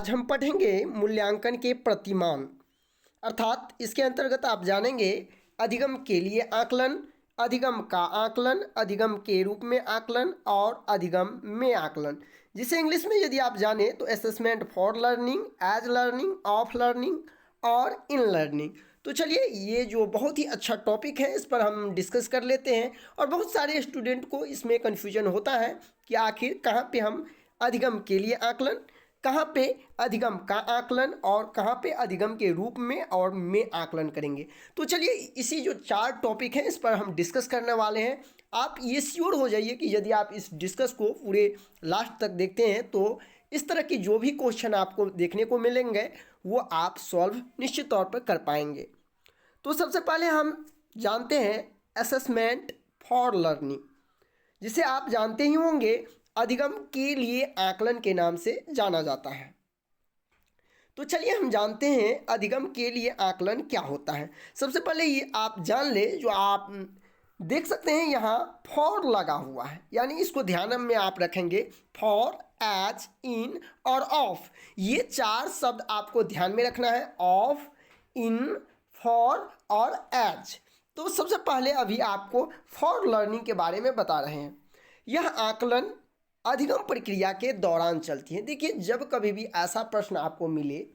आज हम पढ़ेंगे मूल्यांकन के प्रतिमान, अर्थात इसके अंतर्गत आप जानेंगे अधिगम के लिए आकलन, अधिगम का आकलन, अधिगम के रूप में आकलन और अधिगम में आकलन, जिसे इंग्लिश में यदि आप जाने तो assessment for learning, as learning, of learning और इन लर्निंग। तो चलिए, ये जो बहुत ही अच्छा टॉपिक है इस पर हम डिस्कस कर लेते हैं। और बहुत सारे स्टूडेंट को इसमें कन्फ्यूजन होता है कि आखिर कहाँ पे हम अधिगम के लिए आकलन, कहाँ पे अधिगम का आकलन और कहाँ पे अधिगम के रूप में और में आकलन करेंगे। तो चलिए, इसी जो 4 टॉपिक हैं इस पर हम डिस्कस करने वाले हैं। आप ये श्योर हो जाइए कि यदि आप इस डिस्कस को पूरे लास्ट तक देखते हैं तो इस तरह की जो भी क्वेश्चन आपको देखने को मिलेंगे वो आप सॉल्व निश्चित तौर पर कर पाएंगे। तो सबसे पहले हम जानते हैं असेसमेंट फॉर लर्निंग, जिसे आप जानते ही होंगे अधिगम के लिए आकलन के नाम से जाना जाता है। तो चलिए हम जानते हैं अधिगम के लिए आकलन क्या होता है। सबसे पहले ये आप जान ले, जो आप देख सकते हैं यहाँ फॉर लगा हुआ है, यानी इसको ध्यान में आप रखेंगे। फॉर, एज, इन और ऑफ, ये 4 शब्द आपको ध्यान में रखना है। ऑफ, इन, फॉर और एज। तो सबसे पहले अभी आपको फॉर लर्निंग के बारे में बता रहे हैं। यह आकलन अधिगम प्रक्रिया के दौरान चलती है। देखिए, जब कभी भी ऐसा प्रश्न आपको मिले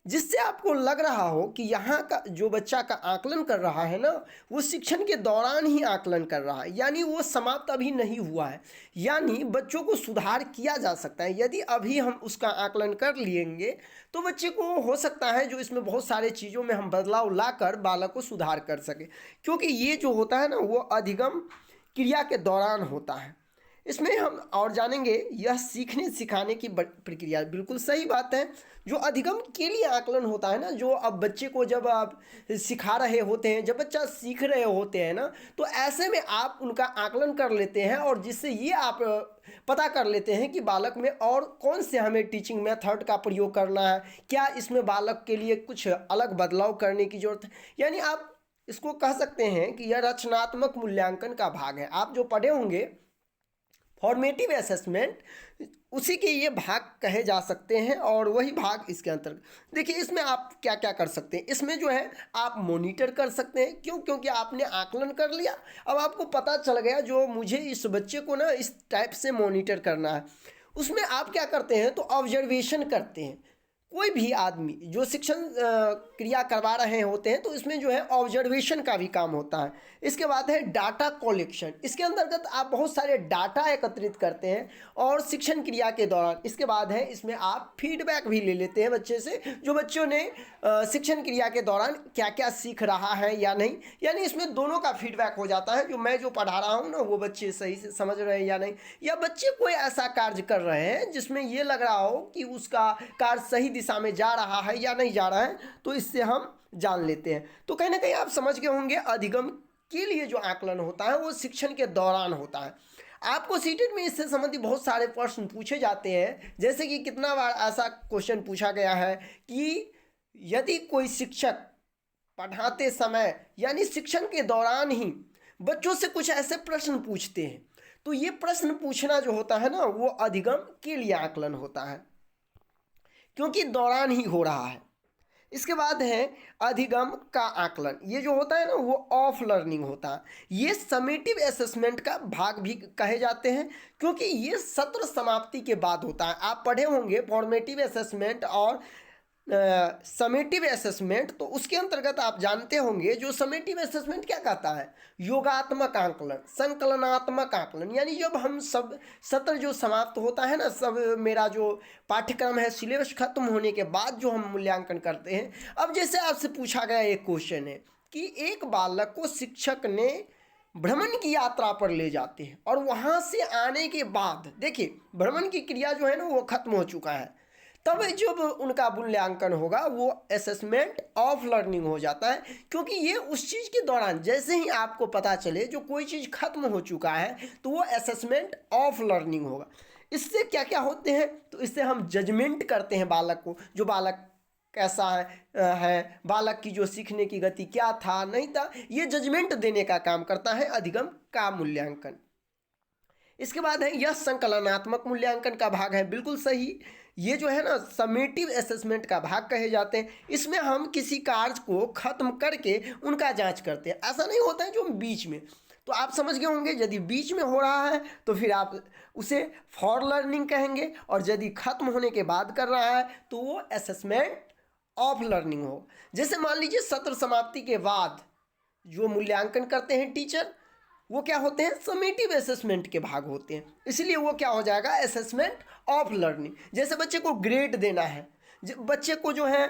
जिससे आपको लग रहा हो कि यहाँ का जो बच्चा का आकलन कर रहा है ना, वो शिक्षण के दौरान ही आकलन कर रहा है, यानी वो समाप्त अभी नहीं हुआ है, यानी बच्चों को सुधार किया जा सकता है। यदि अभी हम उसका आकलन कर लेंगे तो बच्चे को हो सकता है जो इसमें बहुत सारे चीज़ों में हम बदलाव लाकर बालक को सुधार कर सके, क्योंकि ये जो होता है ना वो अधिगम क्रिया के दौरान होता है। इसमें हम और जानेंगे यह सीखने सिखाने की प्रक्रिया, बिल्कुल सही बात है। जो अधिगम के लिए आकलन होता है ना, जो अब बच्चे को जब आप सिखा रहे होते हैं, जब बच्चा सीख रहे होते हैं ना, तो ऐसे में आप उनका आकलन कर लेते हैं और जिससे ये आप पता कर लेते हैं कि बालक में और कौन से हमें टीचिंग मेथड का प्रयोग करना है, क्या इसमें बालक के लिए कुछ अलग बदलाव करने की जरूरत है। यानी आप इसको कह सकते हैं कि यह रचनात्मक मूल्यांकन का भाग है। आप जो पढ़े होंगे फॉर्मेटिव असेसमेंट, उसी के ये भाग कहे जा सकते हैं और वही भाग इसके अंतर्गत। देखिए, इसमें आप क्या क्या कर सकते हैं। इसमें जो है आप मॉनिटर कर सकते हैं। क्यों? क्योंकि आपने आकलन कर लिया, अब आपको पता चल गया जो मुझे इस बच्चे को ना इस टाइप से मॉनिटर करना है। उसमें आप क्या करते हैं तो ऑब्जर्वेशन करते हैं। कोई भी आदमी जो शिक्षण क्रिया करवा रहे होते हैं तो इसमें जो है ऑब्जर्वेशन का भी काम होता है। इसके बाद है डाटा कलेक्शन, इसके अंतर्गत आप बहुत सारे डाटा एकत्रित करते हैं और शिक्षण क्रिया के दौरान। इसके बाद है इसमें आप फीडबैक भी ले लेते हैं बच्चे से, जो बच्चों ने शिक्षण क्रिया के दौरान क्या क्या सीख रहा है या नहीं, यानी इसमें दोनों का फीडबैक हो जाता है। जो मैं जो पढ़ा रहा हूँ ना वो बच्चे सही से समझ रहे हैं या नहीं, या बच्चे कोई ऐसा कार्य कर रहे हैं जिसमें ये लग रहा हो कि उसका कार्य सही दिशा में जा रहा है या नहीं जा रहा है, तो इससे हम जान लेते हैं। तो कहीं ना कहीं आप समझ गए होंगे अधिगम के लिए जो आकलन होता है वो शिक्षण के दौरान होता है। आपको सीटेट में इससे संबंधित बहुत सारे प्रश्न पूछे जाते हैं, जैसे कि कितना बार ऐसा क्वेश्चन पूछा गया है कि यदि कोई शिक्षक पढ़ाते समय यानी शिक्षण के दौरान ही बच्चों से कुछ ऐसे प्रश्न पूछते हैं, तो ये प्रश्न पूछना जो होता है ना वो अधिगम के लिए आकलन होता है, क्योंकि दौरान ही हो रहा है। इसके बाद है अधिगम का आकलन, ये जो होता है ना वो ऑफ लर्निंग होता है। ये समेटिव असेसमेंट का भाग भी कहे जाते हैं, क्योंकि ये सत्र समाप्ति के बाद होता है। आप पढ़े होंगे फॉर्मेटिव असेसमेंट और समेटिव असेसमेंट, तो उसके अंतर्गत आप जानते होंगे जो समेटिव असेसमेंट क्या कहता है, योगात्मक आकलन, संकलनात्मक आकलन। यानी जब हम सब सत्र जो समाप्त होता है ना, सब मेरा जो पाठ्यक्रम है सिलेबस खत्म होने के बाद जो हम मूल्यांकन करते हैं। अब जैसे आपसे पूछा गया एक क्वेश्चन है कि एक बालक को शिक्षक ने भ्रमण की यात्रा पर ले जाते हैं और वहाँ से आने के बाद देखिए भ्रमण की क्रिया जो है ना वो खत्म हो चुका है, तब जब उनका मूल्यांकन होगा वो असेसमेंट ऑफ लर्निंग हो जाता है। क्योंकि ये उस चीज़ के दौरान जैसे ही आपको पता चले जो कोई चीज़ खत्म हो चुका है तो वो असेसमेंट ऑफ लर्निंग होगा। इससे क्या क्या होते हैं तो इससे हम जजमेंट करते हैं बालक को, जो बालक कैसा है, बालक की जो सीखने की गति क्या था नहीं था, ये जजमेंट देने का काम करता है अधिगम का मूल्यांकन। इसके बाद है यह संकलनात्मक मूल्यांकन का भाग है, बिल्कुल सही। ये जो है ना समेटिव असेसमेंट का भाग कहे जाते हैं। इसमें हम किसी कार्य को खत्म करके उनका जांच करते हैं। ऐसा नहीं होता है जो बीच में, तो आप समझ गए होंगे यदि बीच में हो रहा है तो फिर आप उसे फॉर लर्निंग कहेंगे, और यदि खत्म होने के बाद कर रहा है तो वो असेसमेंट ऑफ लर्निंग हो। जैसे मान लीजिए सत्र समाप्ति के बाद जो मूल्यांकन करते हैं टीचर, वो क्या होते हैं, समेटिव असेसमेंट के भाग होते हैं, इसलिए वो क्या हो जाएगा, असेसमेंट ऑफ लर्निंग। जैसे बच्चे को ग्रेड देना है, बच्चे को जो है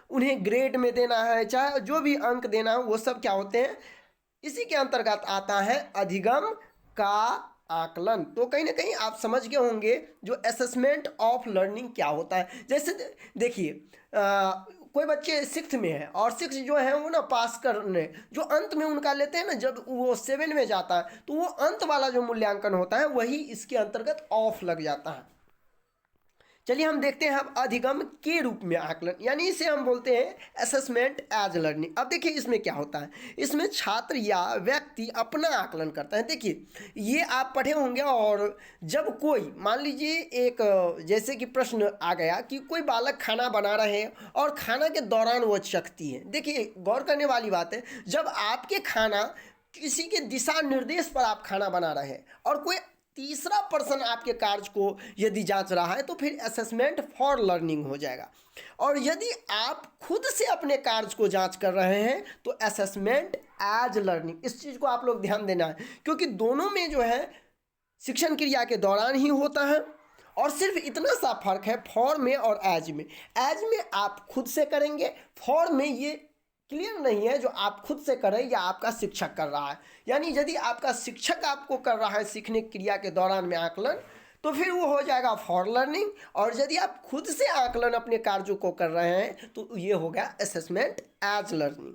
उन्हें ग्रेड में देना है, चाहे जो भी अंक देना है, वो सब क्या होते हैं, इसी के अंतर्गत आता है अधिगम का आकलन। तो कहीं ना कहीं आप समझ गए होंगे जो असेसमेंट ऑफ लर्निंग क्या होता है। जैसे देखिए कोई बच्चे सिक्स्थ में है और सिक्स जो है वो ना पास करने जो अंत में उनका लेते हैं ना, जब वो 7 में जाता है तो वो अंत वाला जो मूल्यांकन होता है वही इसके अंतर्गत ऑफ लग जाता है। चलिए हम देखते हैं अब अधिगम के रूप में आकलन, यानी इसे हम बोलते हैं असेसमेंट एज लर्निंग। अब देखिए इसमें क्या होता है, इसमें छात्र या व्यक्ति अपना आकलन करता है। देखिए ये आप पढ़े होंगे, और जब कोई मान लीजिए एक जैसे कि प्रश्न आ गया कि कोई बालक खाना बना रहे हैं और खाना के दौरान वो चखती है। देखिए गौर करने वाली बात है, जब आपके खाना किसी के दिशा निर्देश पर आप खाना बना रहे हैं और कोई तीसरा पर्सन आपके कार्य को यदि जांच रहा है तो फिर असेसमेंट फॉर लर्निंग हो जाएगा। और यदि आप खुद से अपने कार्य को जांच कर रहे हैं तो असेसमेंट एज लर्निंग। इस चीज़ को आप लोग ध्यान देना है, क्योंकि दोनों में जो है शिक्षण क्रिया के दौरान ही होता है, और सिर्फ इतना सा फर्क है फॉर में और एज में। एज में आप खुद से करेंगे, फॉर में ये क्लियर नहीं है जो आप खुद से करें या आपका शिक्षक कर रहा है। यानी यदि आपका शिक्षक आपको कर रहा है सीखने क्रिया के दौरान में आकलन, तो फिर वो हो जाएगा फॉर लर्निंग, और यदि आप खुद से आकलन अपने कार्यों को कर रहे हैं तो ये हो गया असेसमेंट एज लर्निंग।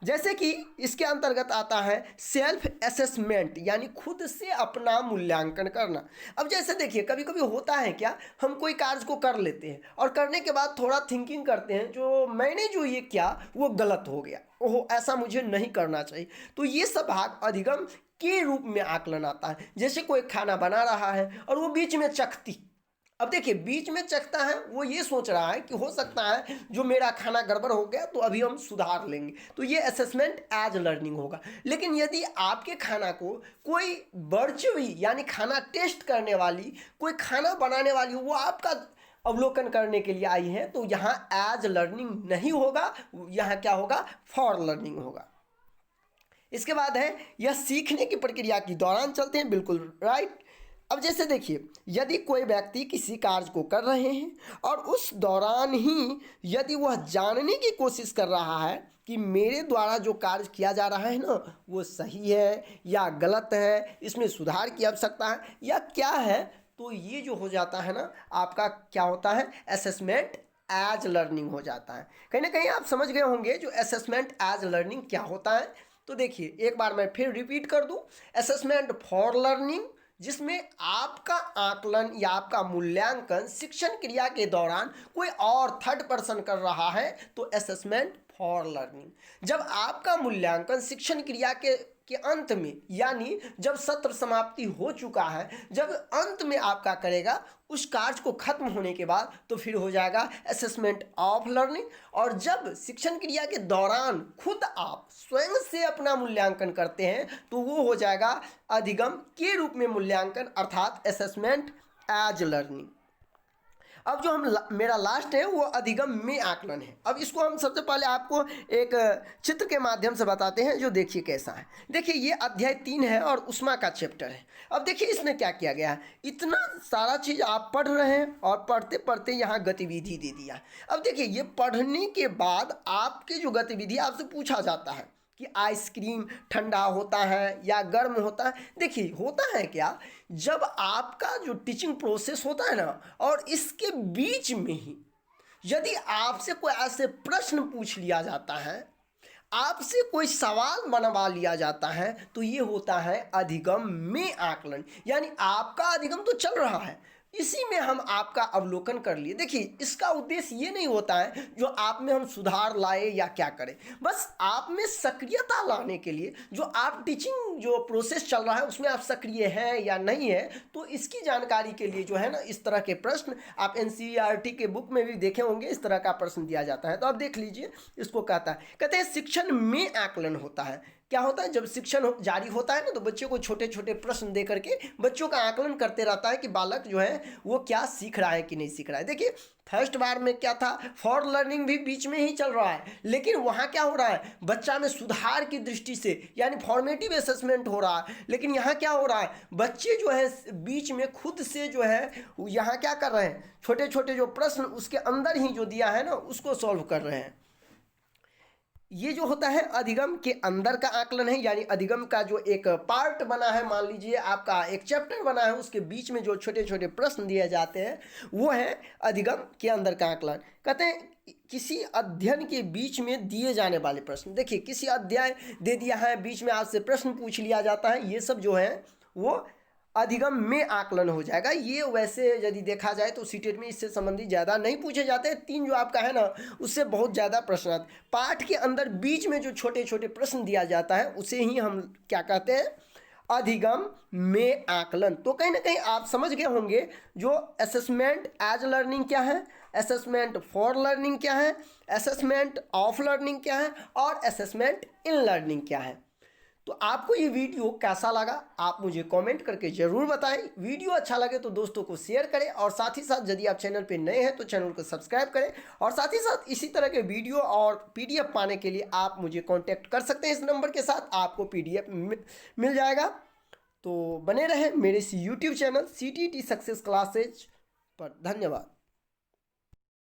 जैसे कि इसके अंतर्गत आता है सेल्फ असेसमेंट, यानी खुद से अपना मूल्यांकन करना। अब जैसे देखिए कभी कभी होता है क्या, हम कोई कार्य को कर लेते हैं और करने के बाद थोड़ा थिंकिंग करते हैं, जो मैंने जो ये किया वो गलत हो गया, ओहो ऐसा मुझे नहीं करना चाहिए। तो ये सब भाग अधिगम के रूप में आकलन आता है। जैसे कोई खाना बना रहा है और वो बीच में चखती, अब देखिए बीच में चखता है, वो ये सोच रहा है कि हो सकता है जो मेरा खाना गड़बड़ हो गया तो अभी हम सुधार लेंगे, तो ये असेसमेंट एज लर्निंग होगा। लेकिन यदि आपके खाना को कोई वर्चुअली यानी खाना टेस्ट करने वाली, कोई खाना बनाने वाली, वो आपका अवलोकन करने के लिए आई है, तो यहाँ एज लर्निंग नहीं होगा, यहाँ क्या होगा, फॉर लर्निंग होगा। इसके बाद है यह सीखने की प्रक्रिया के दौरान चलते हैं, बिल्कुल राइट। अब जैसे देखिए यदि कोई व्यक्ति किसी कार्य को कर रहे हैं और उस दौरान ही यदि वह जानने की कोशिश कर रहा है कि मेरे द्वारा जो कार्य किया जा रहा है ना वो सही है या गलत है, इसमें सुधार की आवश्यकता है या क्या है, तो ये जो हो जाता है ना आपका क्या होता है, असेसमेंट एज लर्निंग हो जाता है। कहीं ना कहीं आप समझ गए होंगे जो असेसमेंट एज लर्निंग क्या होता है। तो देखिए एक बार मैं फिर रिपीट कर दूं, असेसमेंट फॉर लर्निंग जिसमें आपका आकलन या आपका मूल्यांकन शिक्षण क्रिया के दौरान कोई और थर्ड पर्सन कर रहा है, तो असेसमेंट फॉर लर्निंग। जब आपका मूल्यांकन शिक्षण क्रिया के अंत में, यानी जब सत्र समाप्ति हो चुका है, जब अंत में आपका करेगा उस कार्य को खत्म होने के बाद, तो फिर हो जाएगा असेसमेंट ऑफ लर्निंग। और जब शिक्षण क्रिया के दौरान खुद आप स्वयं से अपना मूल्यांकन करते हैं तो वो हो जाएगा अधिगम के रूप में मूल्यांकन, अर्थात असेसमेंट एज लर्निंग। अब जो मेरा लास्ट है वो अधिगम में आकलन है। अब इसको हम सबसे पहले आपको एक चित्र के माध्यम से बताते हैं, जो देखिए कैसा है। देखिए ये अध्याय 3 है और उष्मा का चैप्टर है। अब देखिए इसमें क्या किया गया है, इतना सारा चीज़ आप पढ़ रहे हैं और पढ़ते पढ़ते यहाँ गतिविधि दे दिया। अब देखिए ये पढ़ने के बाद आपकी जो गतिविधि आपसे पूछा जाता है कि आइसक्रीम ठंडा होता है या गर्म होता है। देखिए होता है क्या, जब आपका जो टीचिंग प्रोसेस होता है ना, और इसके बीच में ही यदि आपसे कोई ऐसे प्रश्न पूछ लिया जाता है, आपसे कोई सवाल बनवा लिया जाता है, तो ये होता है अधिगम में आकलन। यानी आपका अधिगम तो चल रहा है, इसी में हम आपका अवलोकन कर लिए। देखिए इसका उद्देश्य ये नहीं होता है जो आप में हम सुधार लाए या क्या करें, बस आप में सक्रियता लाने के लिए जो आप टीचिंग लर्निंग जो प्रोसेस चल रहा है उसमें आप सक्रिय हैं या नहीं है, तो इसकी जानकारी के लिए जो है ना इस तरह के प्रश्न आप एनसीईआरटी के बुक में भी देखे होंगे, इस तरह का प्रश्न दिया जाता है। तो आप देख लीजिए, इसको कहते हैं शिक्षण में आकलन होता है। क्या होता है, जब शिक्षण जारी होता है ना तो बच्चे को छोटे छोटे प्रश्न दे करके बच्चों का आकलन करते रहता है कि बालक जो है वो क्या सीख रहा है कि नहीं सीख रहा है। देखिए फर्स्ट बार में क्या था, फॉर लर्निंग भी बीच में ही चल रहा है, लेकिन वहाँ क्या हो रहा है, बच्चा में सुधार की दृष्टि से यानी फॉर्मेटिव असेसमेंट हो रहा है। लेकिन यहाँ क्या हो रहा है, बच्चे जो है बीच में खुद से जो है यहाँ क्या कर रहे हैं, छोटे छोटे जो प्रश्न उसके अंदर ही जो दिया है ना उसको सॉल्व कर रहे हैं। ये जो होता है अधिगम के अंदर का आकलन है, यानी अधिगम का जो एक पार्ट बना है, मान लीजिए आपका एक चैप्टर बना है, उसके बीच में जो छोटे छोटे प्रश्न दिए जाते हैं वो है अधिगम के अंदर का आकलन। कहते हैं किसी अध्ययन के बीच में दिए जाने वाले प्रश्न, देखिए किसी अध्याय दे दिया है, बीच में आपसे प्रश्न पूछ लिया जाता है, ये सब जो है वो अधिगम में आकलन हो जाएगा। ये वैसे यदि देखा जाए तो सीटेट में इससे संबंधित ज़्यादा नहीं पूछे जाते हैं, 3 जो आपका है ना उससे बहुत ज़्यादा प्रश्न आते। पाठ के अंदर बीच में जो छोटे छोटे प्रश्न दिया जाता है उसे ही हम क्या कहते हैं, अधिगम में आकलन। तो कहीं ना कहीं आप समझ गए होंगे जो असेसमेंट एज लर्निंग क्या है, असेसमेंट फॉर लर्निंग क्या है, असेसमेंट ऑफ लर्निंग क्या है और असेसमेंट इन लर्निंग क्या है। तो आपको ये वीडियो कैसा लगा आप मुझे कमेंट करके ज़रूर बताएं। वीडियो अच्छा लगे तो दोस्तों को शेयर करें और साथ ही साथ यदि आप चैनल पे नए हैं तो चैनल को सब्सक्राइब करें। और साथ ही साथ इसी तरह के वीडियो और पीडीएफ पाने के लिए आप मुझे कांटेक्ट कर सकते हैं, इस नंबर के साथ आपको पीडीएफ मिल जाएगा। तो बने रहें मेरे इस YouTube channel CTET success classes पर। धन्यवाद।